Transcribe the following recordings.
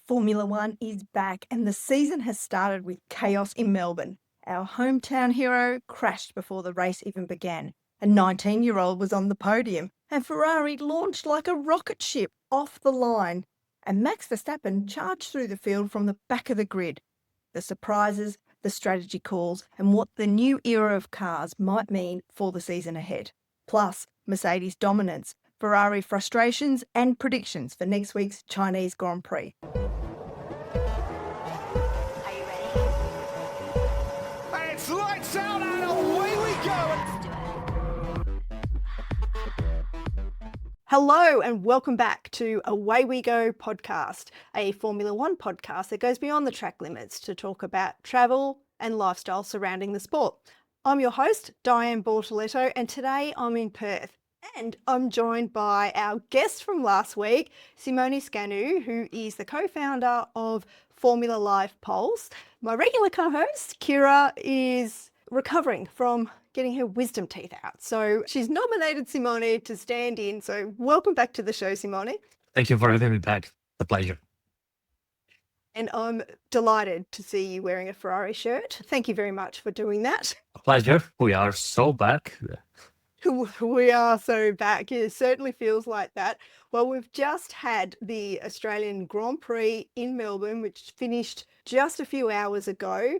Formula One is back and the season has started with chaos in Melbourne. Our hometown hero crashed before the race even began. A 19-year-old was on the podium and Ferrari launched like a rocket ship off the line. And Max Verstappen charged through the field from the back of the grid. The surprises, the strategy calls and what the new era of cars might mean for the season ahead. Plus, Mercedes dominance, Ferrari frustrations and predictions for next week's Chinese Grand Prix. It's lights out and away we go. Hello and welcome back to Away We Go podcast, a Formula One podcast that goes beyond the track limits to talk about travel and lifestyle surrounding the sport. I'm your host, Diane Bortoletto, and today I'm in Perth. And I'm joined by our guest from last week, Simone Scanu, who is the co-founder of Formula Live Pulse. My regular co-host, Kira, is recovering from getting her wisdom teeth out. So she's nominated Simone to stand in. So welcome back to the show, Simone. Thank you for having me back. It's a pleasure. And I'm delighted to see you wearing a Ferrari shirt. Thank you very much for doing that. A pleasure. We are so back. We are so back. It certainly feels like that. Well, we've just had the Australian Grand Prix in Melbourne, which finished just a few hours ago.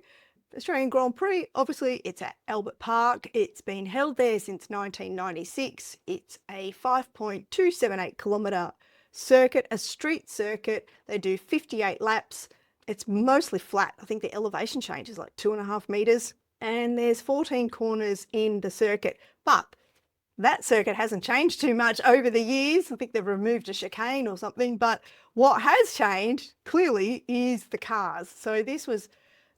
Australian Grand Prix, obviously, it's at Albert Park. It's been held there since 1996. It's a 5.278 kilometre circuit, a street circuit. They do 58 laps. It's mostly flat. I think the elevation change is like 2.5 metres. And there's 14 corners in the circuit. But that circuit hasn't changed too much over the years. I think they've removed a chicane or something. But what has changed, clearly, is the cars. So this was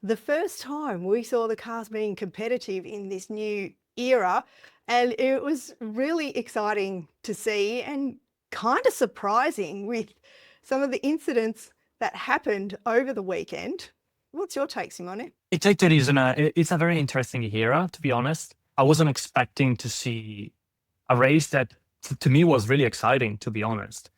the first time we saw the cars being competitive in this new era. And it was really exciting to see and kind of surprising with some of the incidents that happened over the weekend. What's your take, Simone? It's a very interesting era, to be honest. I wasn't expecting to see a race that to me was really exciting, to be honest.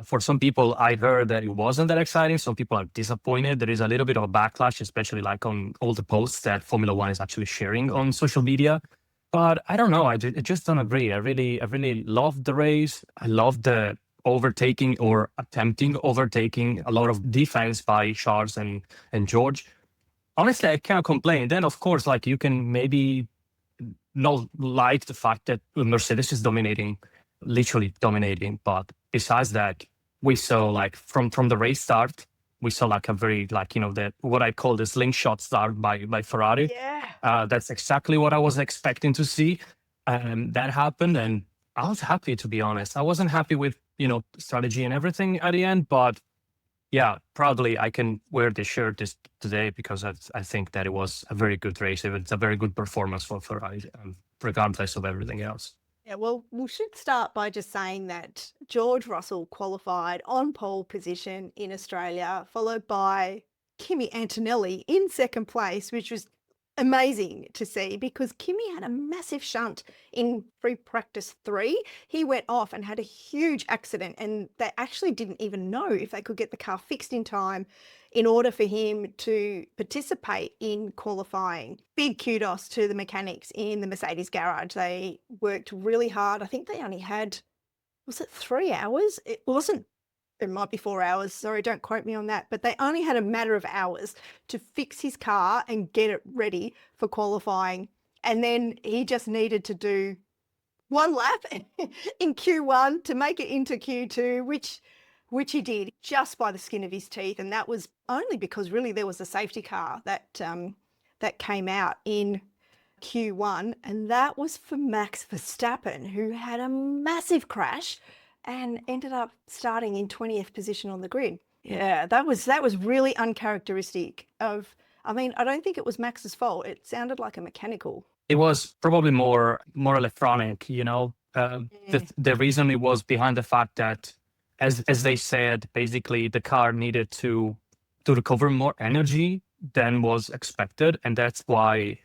For some people, I heard that it wasn't that exciting. Some people are disappointed. There is a little bit of a backlash, especially like on all the posts that Formula One is actually sharing on social media. But I don't know. I just don't agree. I really loved the race. I loved the overtaking or attempting overtaking, a lot of defense by Charles and George. Honestly, I can't complain. Then, of course, like you can maybe not like the fact that Mercedes is literally dominating. But besides that, we saw like from the race start, we saw like a very what I call the slingshot start by Ferrari. Yeah. That's exactly what I was expecting to see. And that happened. And I was happy, to be honest. I wasn't happy with, strategy and everything at the end, but yeah, proudly I can wear this shirt today because I think that it was a very good race. It's a very good performance for Ferrari, regardless of everything else. Yeah, well, we should start by just saying that George Russell qualified on pole position in Australia, followed by Kimi Antonelli in second place, which was amazing to see because Kimi had a massive shunt in free practice 3. He went off and had a huge accident and they actually didn't even know if they could get the car fixed in time in order for him to participate in qualifying. Big kudos to the mechanics in the Mercedes garage. They worked really hard. I think they only had, was it 3 hours? It might be 4 hours. Sorry, don't quote me on that. But they only had a matter of hours to fix his car and get it ready for qualifying. And then he just needed to do one lap in Q1 to make it into Q2, which he did just by the skin of his teeth. And that was only because really there was a safety car that came out in Q1. And that was for Max Verstappen, who had a massive crash and ended up starting in 20th position on the grid. Yeah, that was really uncharacteristic of, I don't think it was Max's fault. It sounded like a mechanical. It was probably more electronic, The reason it was behind the fact that, as they said, basically the car needed to recover more energy than was expected. And that's why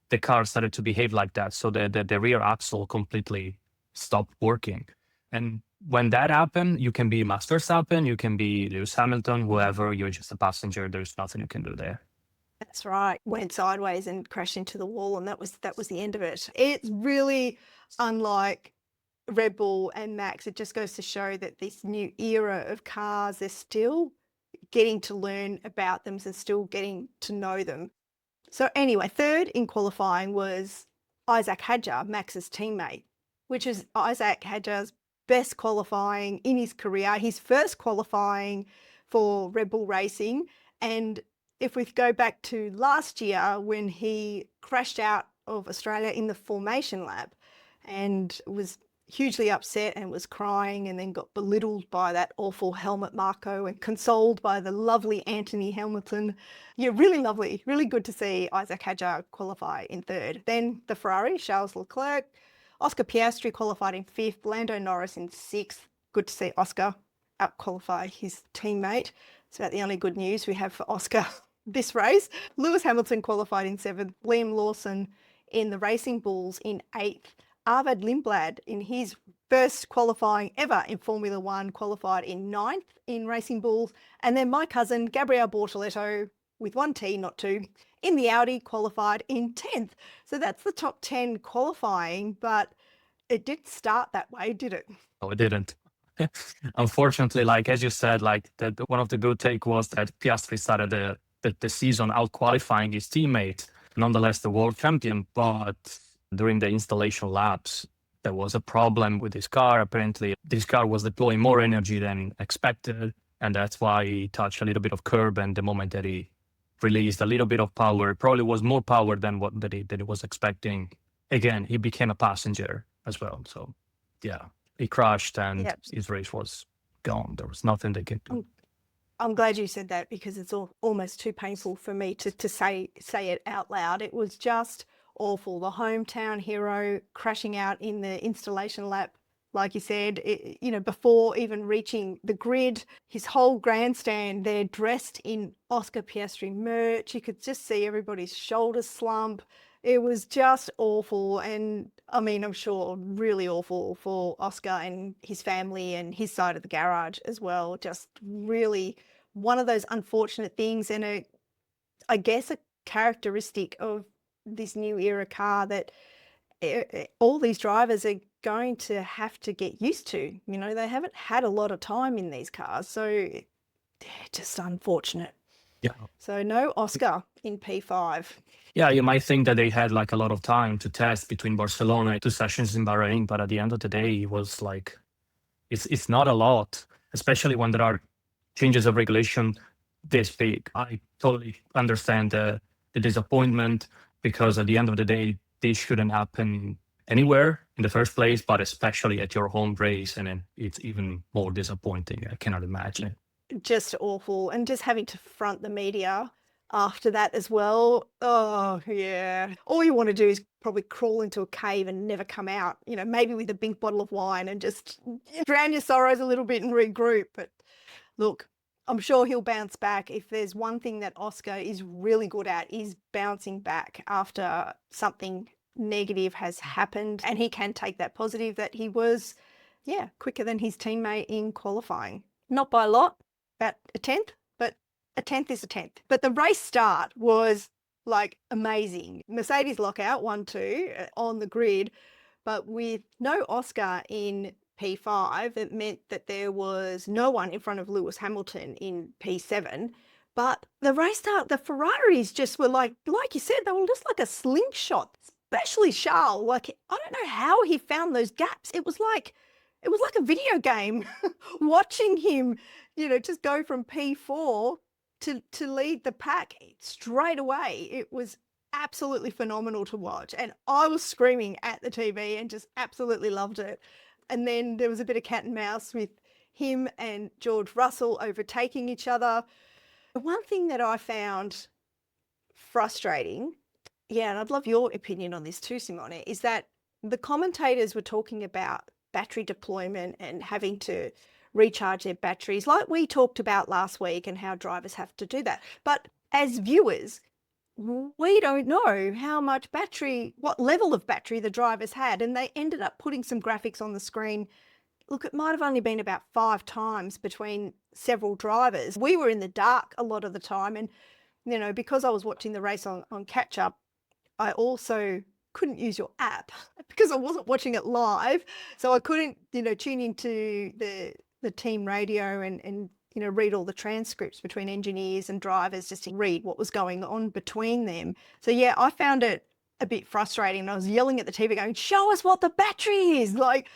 the car started to behave like that. So the rear axle completely stopped working. And when that happens, you can be Max Verstappen, you can be Lewis Hamilton, whoever, you're just a passenger. There's nothing you can do there. That's right. Went sideways and crashed into the wall, and that was the end of it. It's really unlike Red Bull and Max. It just goes to show that this new era of cars, they're still getting to learn about them and still getting to know them. So anyway, third in qualifying was Isaac Hadjar, Max's teammate, which is Isaac Hadjar's best qualifying in his career, his first qualifying for Red Bull Racing. And if we go back to last year when he crashed out of Australia in the formation lap and was hugely upset and was crying and then got belittled by that awful Helmut Marko and consoled by the lovely Anthony Hamilton. Yeah, really lovely. Really good to see Isaac Hadjar qualify in third. Then the Ferrari, Charles Leclerc. Oscar Piastri qualified in fifth. Lando Norris in sixth. Good to see Oscar out-qualify his teammate. It's about the only good news we have for Oscar this race. Lewis Hamilton qualified in seventh. Liam Lawson in the Racing Bulls in eighth. Arvid Lindblad, in his first qualifying ever in Formula One, qualified in ninth in Racing Bulls. And then my cousin, Gabriele Bortoletto, with one T, not two, in the Audi, qualified in 10th. So that's the top 10 qualifying, but it didn't start that way, did it? No, it didn't. Unfortunately, like as you said, like one of the good take was that Piastri started the season out qualifying his teammate, nonetheless the world champion, but during the installation laps, there was a problem with this car. Apparently, this car was deploying more energy than expected, and that's why he touched a little bit of curb. And the moment that he released a little bit of power, probably was more power than what that he was expecting. Again, he became a passenger as well. So, yeah, he crashed and his race was gone. There was nothing they could do. I'm glad you said that because it's almost too painful for me to say it out loud. It was just awful. The hometown hero crashing out in the installation lap, like you said, before even reaching the grid, his whole grandstand, they're dressed in Oscar Piastri merch. You could just see everybody's shoulders slump. It was just awful. And I mean, I'm sure really awful for Oscar and his family and his side of the garage as well. Just really one of those unfortunate things, and I guess a characteristic of this new era car that all these drivers are going to have to get used to. They haven't had a lot of time in these cars, so they're just unfortunate. Yeah. So no Oscar in P5. Yeah, you might think that they had like a lot of time to test between Barcelona and 2 sessions in Bahrain, but at the end of the day, it was like, it's not a lot, especially when there are changes of regulation this big. I totally understand the disappointment, because at the end of the day, this shouldn't happen anywhere in the first place, but especially at your home race. And then it's even more disappointing. I cannot imagine. Just awful. And just having to front the media after that as well. Oh, yeah. All you want to do is probably crawl into a cave and never come out, maybe with a big bottle of wine and just drown your sorrows a little bit and regroup. But look, I'm sure he'll bounce back. If there's one thing that Oscar is really good at, is bouncing back after something negative has happened, and he can take that positive that he was, quicker than his teammate in qualifying. Not by a lot, about a 10th, but a 10th is a 10th. But the race start was like amazing. Mercedes lockout 1-2 on the grid, but with no Oscar in P5, it meant that there was no one in front of Lewis Hamilton in P7. But the race start, the Ferraris just were like you said, they were just like a slingshot, especially Charles. Like, I don't know how he found those gaps. It was like a video game watching him, just go from P4 to lead the pack straight away. It was absolutely phenomenal to watch. And I was screaming at the TV and just absolutely loved it. And then there was a bit of cat and mouse with him and George Russell overtaking each other. One thing that I found frustrating, and I'd love your opinion on this too, Simone, is that the commentators were talking about battery deployment and having to recharge their batteries like we talked about last week and how drivers have to do that. But as viewers, we don't know what level of battery the drivers had, and they ended up putting some graphics on the screen look, it might have only been about 5 times between several drivers. We were in the dark a lot of the time. And, you know, because I was watching the race on catch up, I also couldn't use your app because I wasn't watching it live. So I couldn't, you know, tune into the team radio and you know, read all the transcripts between engineers and drivers just to read what was going on between them. So yeah, I found it a bit frustrating. I was yelling at the TV going, show us what the battery is. Like,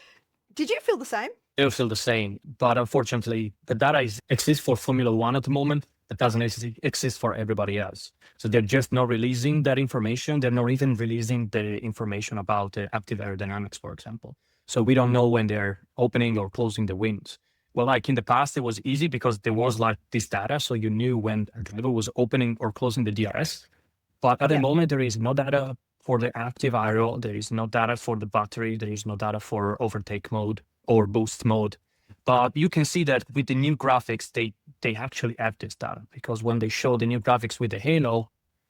did you feel the same? It'll feel the same, but unfortunately, the data exists for Formula One at the moment. It doesn't exist for everybody else. So they're just not releasing that information. They're not even releasing the information about the active aerodynamics, for example. So we don't know when they're opening or closing the wings. Well, like in the past, it was easy because there was like this data. So you knew when a driver was opening or closing the DRS. But at the moment, there is no data for the active aero. There is no data for the battery. There is no data for overtake mode or boost mode. But you can see that with the new graphics, they actually have this data, because when they show the new graphics with the halo,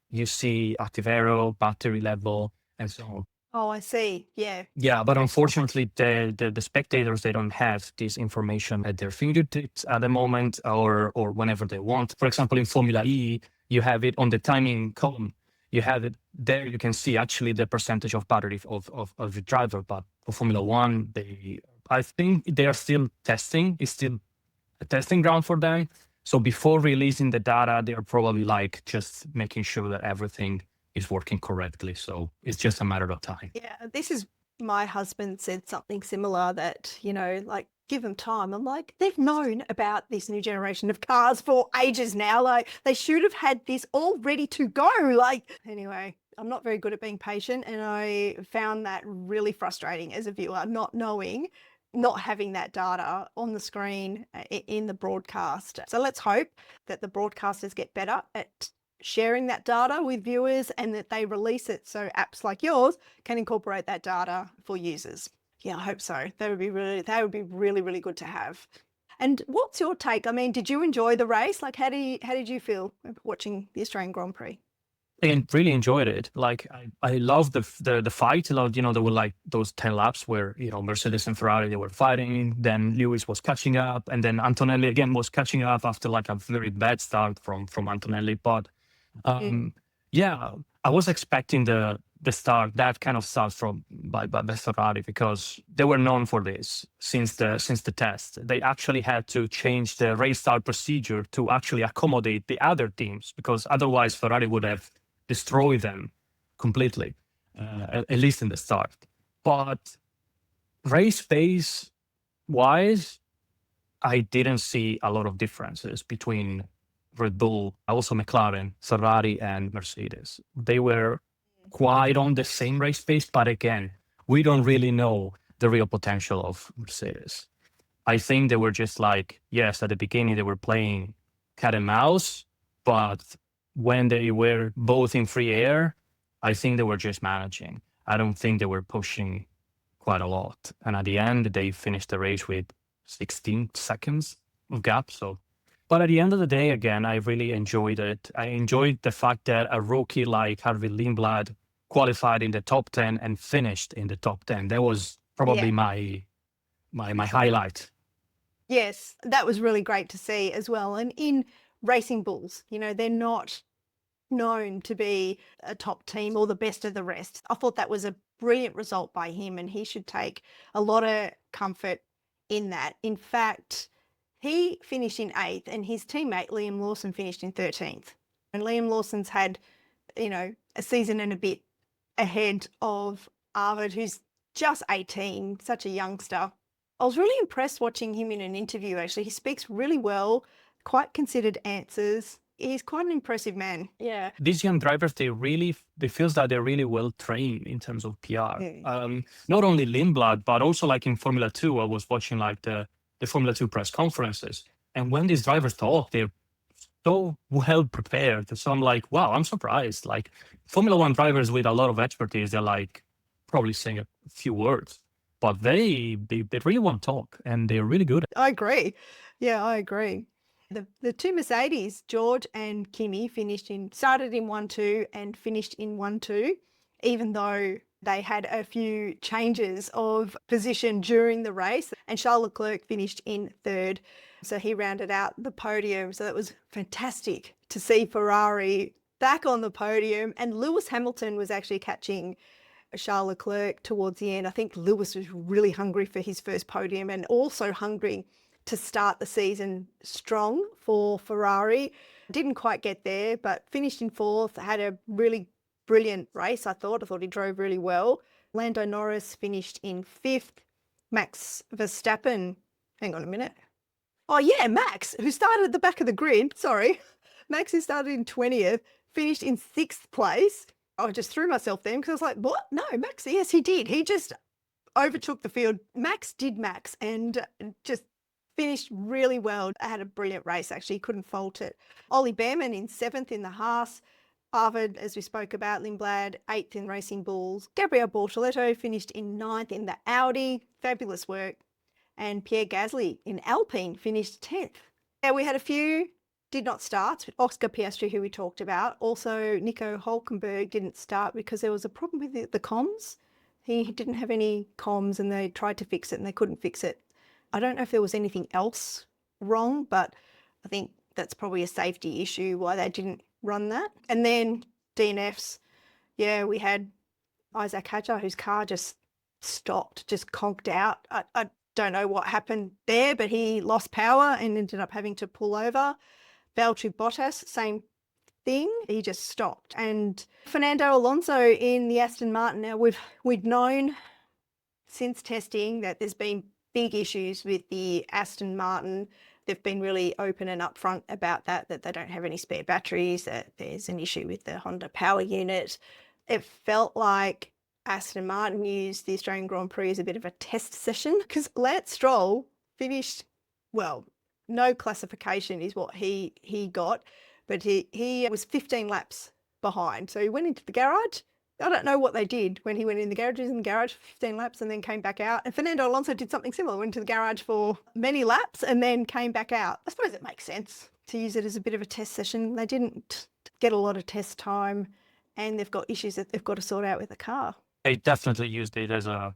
you see active aero, battery level, and so on. Oh, I see. Yeah. Yeah, but unfortunately, the spectators, they don't have this information at their fingertips at the moment, or whenever they want. For example, in Formula E, you have it on the timing column. You have it there. You can see actually the percentage of battery of the driver. But for Formula One, I think they are still testing. It's still a testing ground for them. So before releasing the data, they are probably like just making sure that everything is working correctly. So it's just a matter of time. Yeah, this is, my husband said something similar, that, you know, like, give them time. I'm like, they've known about this new generation of cars for ages now. Like, they should have had this all ready to go. Like, anyway, I'm not very good at being patient, and I found that really frustrating as a viewer, not having that data on the screen in the broadcast. So let's hope that the broadcasters get better at sharing that data with viewers, and that they release it so apps like yours can incorporate that data for users. Yeah, I hope so. That would be really good to have. And what's your take? I mean, did you enjoy the race? Like, how did you feel watching the Australian Grand Prix? And really enjoyed it. Like I loved the fight. I loved, you know, there were like those 10 laps where, you know, Mercedes and Ferrari, they were fighting. Then Lewis was catching up, and then Antonelli again was catching up after like a very bad start from Antonelli. But yeah, I was expecting the that kind of start by Ferrari, because they were known for this since the test. They actually had to change the race start procedure to actually accommodate the other teams, because otherwise Ferrari would have destroyed them completely, at least in the start. But race pace wise, I didn't see a lot of differences between Red Bull, also McLaren, Ferrari, and Mercedes. They were quite on the same race pace, but again, we don't really know the real potential of Mercedes. I think they were just like, yes, at the beginning they were playing cat and mouse, but when they were both in free air, I think they were just managing. I don't think they were pushing quite a lot. And at the end, they finished the race with 16 seconds of gap. So, but at the end of the day, again, I really enjoyed it. I enjoyed the fact that a rookie like Harvey Lindblad qualified in the top 10 and finished in the top 10. That was probably my highlight. Yes, that was really great to see as well. And in Racing Bulls, you know, they're not known to be a top team or the best of the rest. I thought that was a brilliant result by him, and he should take a lot of comfort in that. In fact, he finished in 8th, and his teammate Liam Lawson finished in 13th. And Liam Lawson's had, you know, a season and a bit ahead of Arvid, who's just 18, such a youngster. I was really impressed watching him in an interview, actually. He speaks really well, quite considered answers. He's quite an impressive man. Yeah. These young drivers, they feels that they're really well trained in terms of PR. Not only Lindblad, but also like in Formula 2, I was watching like the Formula 2 press conferences. And when these drivers talk, they're so well prepared. So I'm like, wow, I'm surprised. Like Formula 1 drivers with a lot of expertise, they're like probably saying a few words, but they really want to talk, and they're really good. I agree. Yeah, I agree. The two Mercedes, George and Kimi, started in 1-2 and finished in 1-2, even though They had a few changes of position during the race, and Charles Leclerc finished in third. So he rounded out the podium. So that was fantastic to see Ferrari back on the podium. And Lewis Hamilton was actually catching Charles Leclerc towards the end. I think Lewis was really hungry for his first podium and also hungry to start the season strong for Ferrari. Didn't quite get there, but finished in fourth, had a really brilliant race, I thought. I thought he drove really well. Lando Norris finished in fifth. Max Verstappen, hang on a minute. Oh yeah, Max, who started at the back of the grid, sorry. Max, who started in 20th, finished in sixth place. I just threw myself then because I was like, what? No, Max, yes, he did. He just overtook the field. Max did Max and just finished really well. I had a brilliant race, actually, couldn't fault it. Ollie Behrman in seventh in the Haas. Harvard, as we spoke about, Lindblad, eighth in Racing Bulls. Gabriel Bortoletto finished in ninth in the Audi. Fabulous work. And Pierre Gasly in Alpine finished 10th. Yeah, we had a few did not start. Oscar Piastri, who we talked about. Also, Nico Hülkenberg didn't start because there was a problem with the comms. He didn't have any comms and they tried to fix it and they couldn't fix it. I don't know if there was anything else wrong, but I think that's probably a safety issue why they didn't run that. And then DNFs, yeah, we had Isaac Hadjar, whose car just stopped, just conked out. I don't know what happened there, but he lost power and ended up having to pull over. Valtteri Bottas, same thing, he just stopped. And Fernando Alonso in the Aston Martin. Now we'd known since testing that there's been big issues with the Aston Martin. They've been really open and upfront about that they don't have any spare batteries, that there's an issue with the Honda power unit. It felt like Aston Martin used the Australian Grand Prix as a bit of a test session because Lance Stroll finished, well, no classification is what he got, but he was 15 laps behind. So he went into the garage. I don't know what they did when he went in the garage. He was in the garage for 15 laps and then came back out. And Fernando Alonso did something similar, went to the garage for many laps and then came back out. I suppose it makes sense to use it as a bit of a test session. They didn't get a lot of test time and they've got issues that they've got to sort out with the car. They definitely used it as a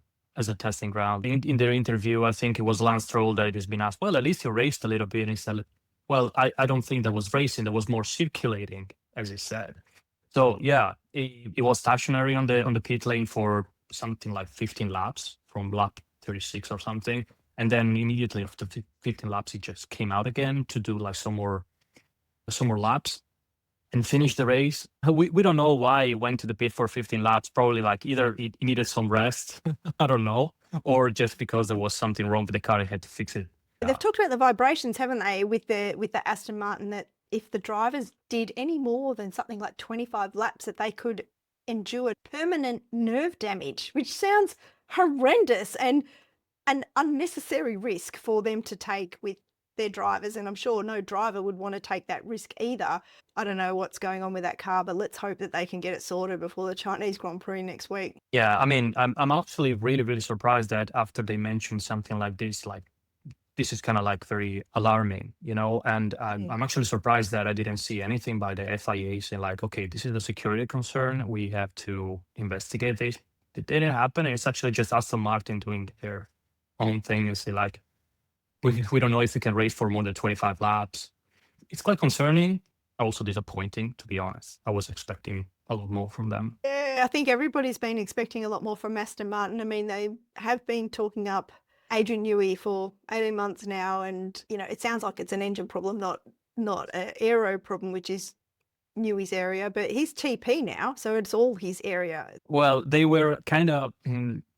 testing ground. In their interview, I think it was Lance Stroll that has been asked, well, at least you raced a little bit. And he said, well, I don't think that was racing. That was more circulating, as he said. So yeah, it was stationary on the pit lane for something like 15 laps, from lap 36 or something. And then immediately after 15 laps, he just came out again to do like some more laps and finish the race. We don't know why he went to the pit for 15 laps. Probably like either he needed some rest, I don't know, or just because there was something wrong with the car, he had to fix it. They've talked about the vibrations, haven't they, with the Aston Martin, that if the drivers did any more than something like 25 laps, that they could endure permanent nerve damage, which sounds horrendous and an unnecessary risk for them to take with their drivers. And I'm sure no driver would want to take that risk either. I don't know what's going on with that car, but let's hope that they can get it sorted before the Chinese Grand Prix next week. Yeah, I mean, I'm actually really, really surprised that after they mentioned something like this is kind of like very alarming, you know, and I'm actually surprised that I didn't see anything by the FIA saying like, okay, this is a security concern. We have to investigate this. It didn't happen. It's actually just Aston Martin doing their own thing and say like, we don't know if we can race for more than 25 laps. It's quite concerning, also disappointing, to be honest. I was expecting a lot more from them. Yeah, I think everybody's been expecting a lot more from Aston Martin. I mean, they have been talking up Adrian Newey for 18 months now, and you know, it sounds like it's an engine problem, not an aero problem, which is Newey's area, but he's TP now, so it's all his area. Well, they were kind of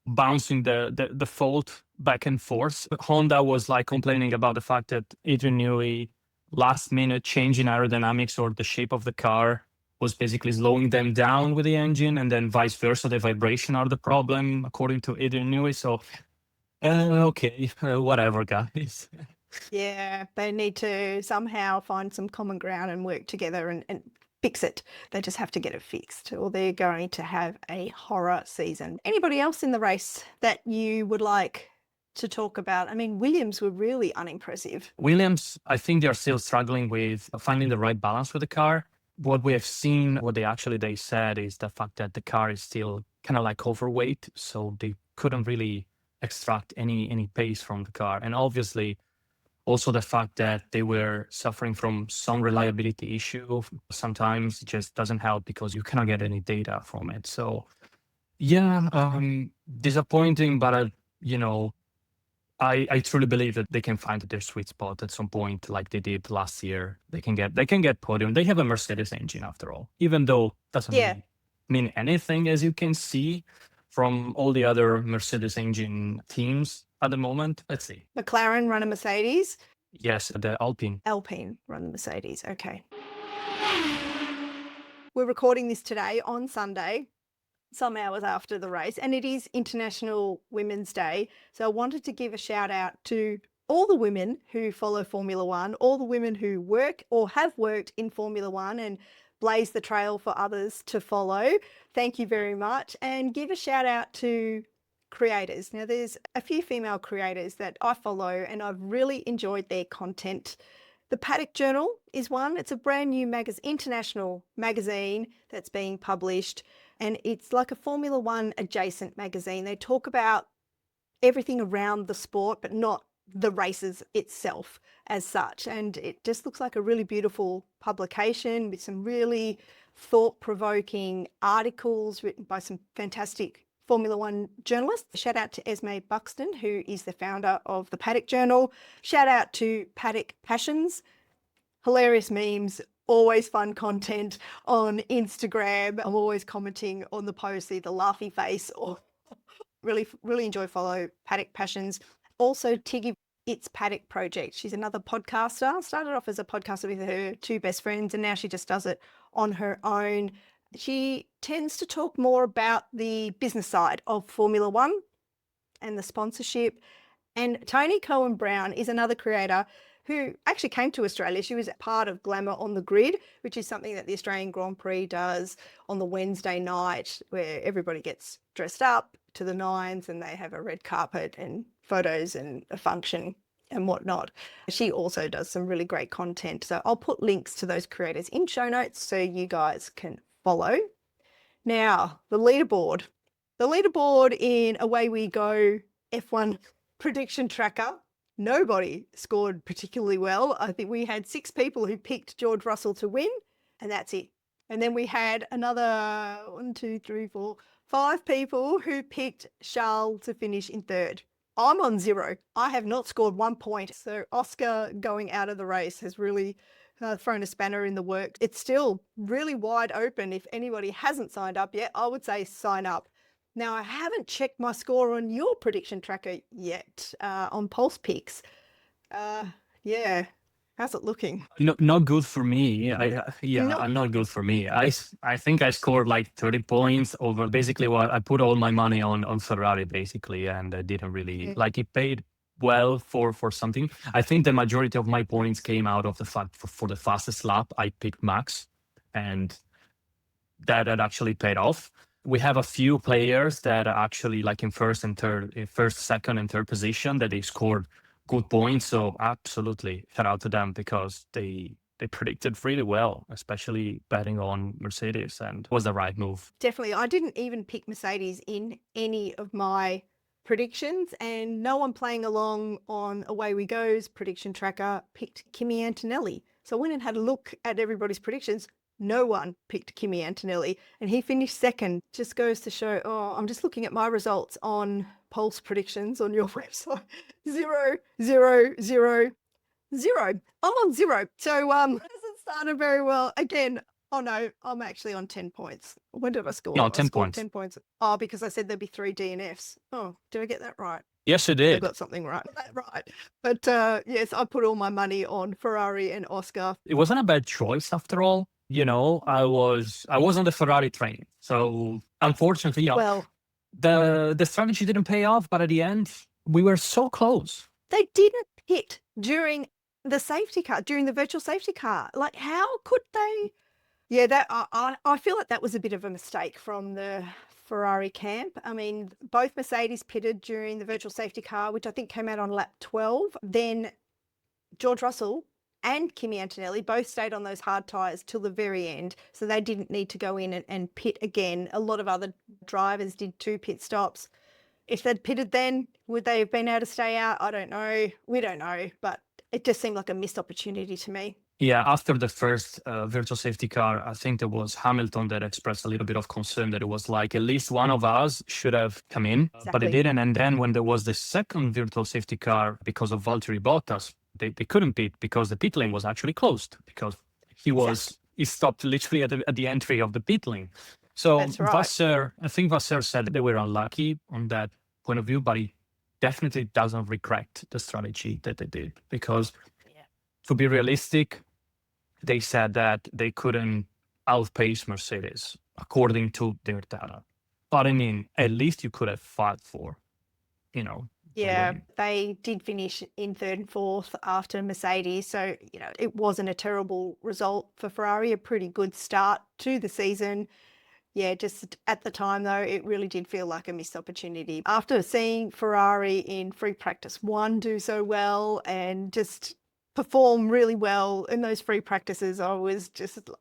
bouncing the fault back and forth. Honda was like complaining about the fact that Adrian Newey last minute change in aerodynamics or the shape of the car was basically slowing them down with the engine, and then vice versa, the vibration are the problem according to Adrian Newey. So okay, whatever, guys. Yeah, they need to somehow find some common ground and work together and fix it. They just have to get it fixed, or they're going to have a horror season. Anybody else in the race that you would like to talk about? I mean, Williams were really unimpressive. Williams, I think they're still struggling with finding the right balance with the car. what we have seen, what they said is the fact that the car is still kind of like overweight, so they couldn't really extract any pace from the car. And obviously also the fact that they were suffering from some reliability issue sometimes just doesn't help because you cannot get any data from it. So yeah, disappointing, but I truly believe that they can find their sweet spot at some point, like they did last year. They can get podium. They have a Mercedes engine after all, even though it doesn't Yeah. really mean anything, as you can see from all the other Mercedes engine teams at the moment. Let's see. McLaren run a Mercedes. Yes, the Alpine. Alpine run the Mercedes. Okay. We're recording this today on Sunday, some hours after the race, and it is International Women's Day. So I wanted to give a shout out to all the women who follow Formula One, all the women who work or have worked in Formula One and blaze the trail for others to follow. Thank you very much. And give a shout out to creators. Now, there's a few female creators that I follow and I've really enjoyed their content. The Paddock Journal is one. It's a brand new international magazine that's being published, and it's like a Formula One adjacent magazine. They talk about everything around the sport, but not the races itself as such. And it just looks like a really beautiful publication with some really thought-provoking articles written by some fantastic Formula One journalists. Shout out to Esme Buxton, who is the founder of the Paddock Journal. Shout out to Paddock Passions. Hilarious memes, always fun content on Instagram. I'm always commenting on the post, either laughy face or really enjoy follow Paddock Passions. Also Tiggy, It's Paddock Project. She's another podcaster. Started off as a podcaster with her two best friends and now she just does it on her own. She tends to talk more about the business side of Formula One and the sponsorship. And Tony Cohen-Brown is another creator who actually came to Australia. She was part of Glamour on the Grid, which is something that the Australian Grand Prix does on the Wednesday night, where everybody gets dressed up to the nines and they have a red carpet and photos and a function and whatnot. She also does some really great content. So I'll put links to those creators in show notes so you guys can follow. Now, the leaderboard. The leaderboard in Away We Go F1 prediction tracker. Nobody scored particularly well. I think we had 6 people who picked George Russell to win, and that's it. And then we had another 5 people who picked Charles to finish in 3rd. I'm on 0. I have not scored 1 point. So Oscar going out of the race has really thrown a spanner in the works. It's still really wide open. If anybody hasn't signed up yet, I would say sign up. Now, I haven't checked my score on your prediction tracker yet on Pulse Picks. Yeah, how's it looking? No, not good for me. Not good for me. I think I scored like 30 points over basically what I put all my money on Ferrari basically, and I didn't really like it paid well for something. I think the majority of my points came out of the fact for the fastest lap I picked Max, and that had actually paid off. We have a few players that are actually like in first, second, and third position that they scored good points. So absolutely shout out to them because they predicted really well, especially betting on Mercedes, and it was the right move. Definitely. I didn't even pick Mercedes in any of my predictions, and no one playing along on Away We Go's prediction tracker picked Kimi Antonelli. So I went and had a look at everybody's predictions. No one picked Kimi Antonelli, and he finished 2nd. Just goes to show, I'm just looking at my results on Pulse predictions on your website. 0, 0, 0, 0. I'm on 0. So it hasn't started very well. Again, no, I'm actually on 10 points. When did I score? No, 10 points. 10 points. Oh, because I said there'd be 3 DNFs. Oh, did I get that right? Yes, you I did. got something right. But yes, I put all my money on Ferrari and Oscar. It wasn't a bad choice after all. I was on the Ferrari train. So unfortunately, Well, the strategy didn't pay off, but at the end, we were so close. they didn't pit during the safety car, during the virtual safety car. Like, how could they? Yeah, that I feel like that was a bit of a mistake from the Ferrari camp. I mean, both Mercedes pitted during the virtual safety car, which I think came out on lap 12. Then George Russell and Kimi Antonelli both stayed on those hard tyres till the very end, so they didn't need to go in and pit again. A lot of other drivers did 2 pit stops. If they'd pitted then, would they have been able to stay out? I don't know. We don't know, but it just seemed like a missed opportunity to me. Yeah, after the first virtual safety car, I think there was Hamilton that expressed a little bit of concern that it was like at least one of us should have come in, but Exactly. it didn't. And then when there was the second virtual safety car, because of Valtteri Bottas, they couldn't pit because the pit lane was actually closed because he stopped literally at the entry of the pit lane. So That's right. I think Vasseur said they were unlucky on that point of view, but he definitely doesn't regret the strategy that they did because, to be realistic, they said that they couldn't outpace Mercedes according to their data. But I mean, at least you could have fought for, a Yeah, win. they did finish in 3rd and 4th after Mercedes. So, it wasn't a terrible result for Ferrari, a pretty good start to the season. Yeah, just at the time, though, it really did feel like a missed opportunity. After seeing Ferrari in free practice 1 do so well and just perform really well in those free practices, I was just like,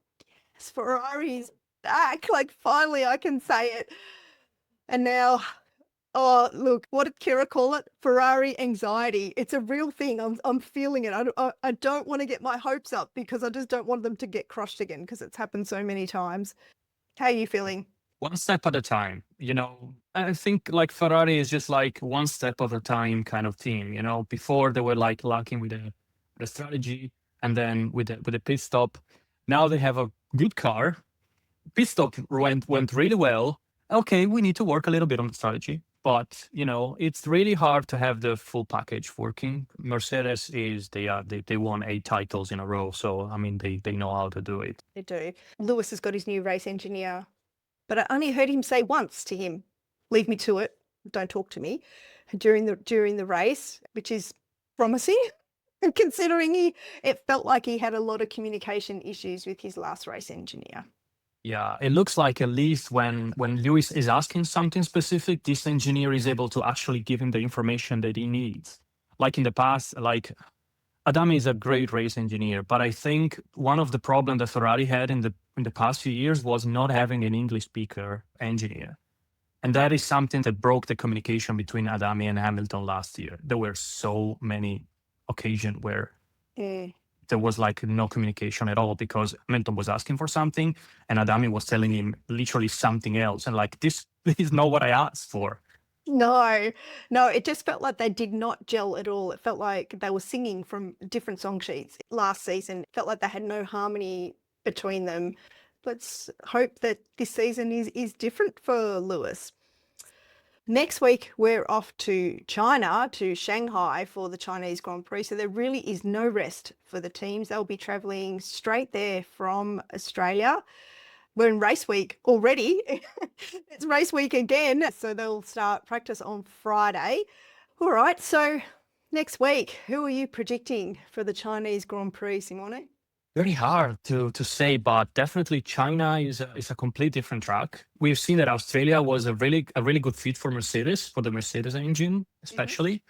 yes, Ferrari's back. Like, finally, I can say it. And now, oh, look, what did Kira call it? Ferrari anxiety. It's a real thing. I'm feeling it. I don't want to get my hopes up because I just don't want them to get crushed again because it's happened so many times. How are you feeling? One step at a time, I think like Ferrari is just like one step at a time kind of team. Before they were like lacking with the strategy and then with the pit stop. Now they have a good car. Pit stop went really well. Okay, we need to work a little bit on the strategy, but it's really hard to have the full package working. Mercedes they won 8 titles in a row, so I mean they know how to do it. They do. Lewis has got his new race engineer, but I only heard him say once to him, "Leave me to it. Don't talk to me," during the race, which is promising, considering it felt like he had a lot of communication issues with his last race engineer. Yeah, it looks like at least when Lewis is asking something specific, this engineer is able to actually give him the information that he needs. Like in the past, like Adami is a great race engineer, but I think one of the problems that Ferrari had in the past few years was not having an English speaker engineer. And that is something that broke the communication between Adami and Hamilton last year. There were so many occasions where there was like no communication at all because Hamilton was asking for something and Adami was telling him literally something else. And like, this is not what I asked for. No, it just felt like they did not gel at all. It felt like they were singing from different song sheets last season. It felt like they had no harmony between them. Let's hope that this season is different for Lewis. Next week, we're off to China, to Shanghai for the Chinese Grand Prix. So there really is no rest for the teams. They'll be travelling straight there from Australia. We're in race week already. It's race week again. So they'll start practice on Friday. All right. So next week, who are you predicting for the Chinese Grand Prix, Simone? Very hard to say, but definitely China is a complete different track. We've seen that Australia was a really good fit for Mercedes, for the Mercedes engine, especially.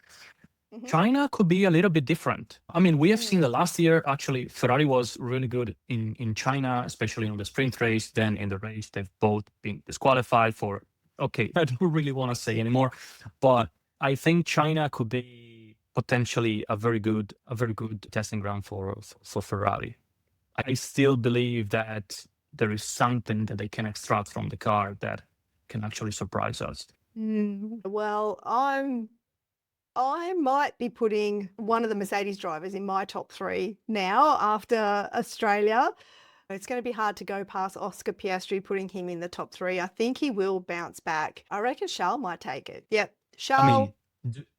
Mm-hmm. China could be a little bit different. I mean, we have seen the last year, actually, Ferrari was really good in China, especially on the sprint race. Then in the race, they've both been disqualified for, okay, I don't really want to say anymore, but I think China could be potentially a very good testing ground for Ferrari. I still believe that there is something that they can extract from the car that can actually surprise us. Well, I might be putting one of the Mercedes drivers in my top 3 now after Australia. It's going to be hard to go past Oscar Piastri, putting him in the top 3. I think he will bounce back. I reckon Charles might take it. Yep, Charles,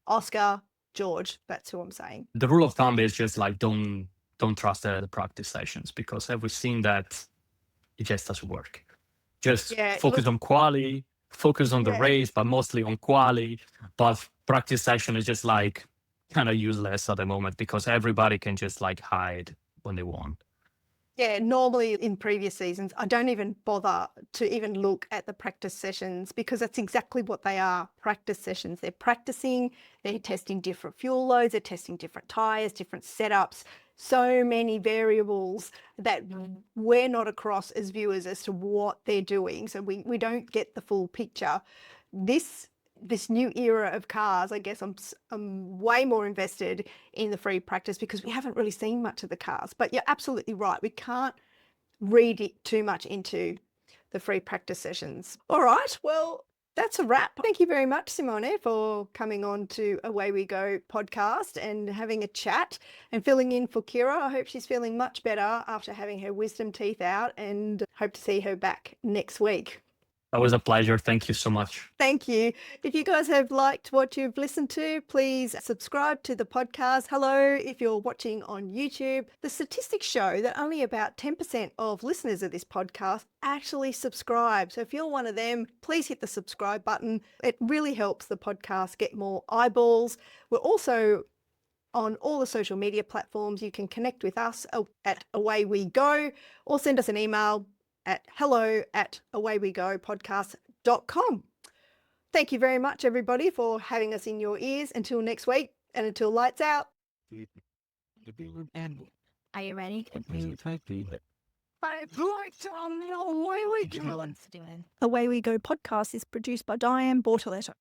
Oscar, George. That's who I'm saying. The rule of thumb is just like don't trust the practice sessions because we've seen that it just doesn't work. Just focus on quali, focus on the race, but mostly on quali. But practice session is just like kind of useless at the moment because everybody can just like hide when they want. Yeah, normally in previous seasons, I don't even bother to even look at the practice sessions because that's exactly what they are, practice sessions. They're practicing, they're testing different fuel loads, they're testing different tyres, different setups. so many variables that we're not across as viewers as to what they're doing. So we don't get the full picture. This new era of cars, I guess I'm way more invested in the free practice because we haven't really seen much of the cars. But you're absolutely right. We can't read it too much into the free practice sessions. All right, well, that's a wrap. Thank you very much, Simone, for coming on to Away We Go podcast and having a chat and filling in for Kira. I hope she's feeling much better after having her wisdom teeth out, and hope to see her back next week. That was a pleasure. Thank you so much. Thank you. If you guys have liked what you've listened to, please subscribe to the podcast. Hello, if you're watching on YouTube. The statistics show that only about 10% of listeners of this podcast actually subscribe. So if you're one of them, please hit the subscribe button. It really helps the podcast get more eyeballs. We're also on all the social media platforms. You can connect with us at Away We Go, or send us an email at hello@awaywegopodcast.com. Thank you very much, everybody, for having us in your ears. Until next week, and until lights out. Are you ready? Away we go. Away We Go podcast is produced by Diane Bortoletto.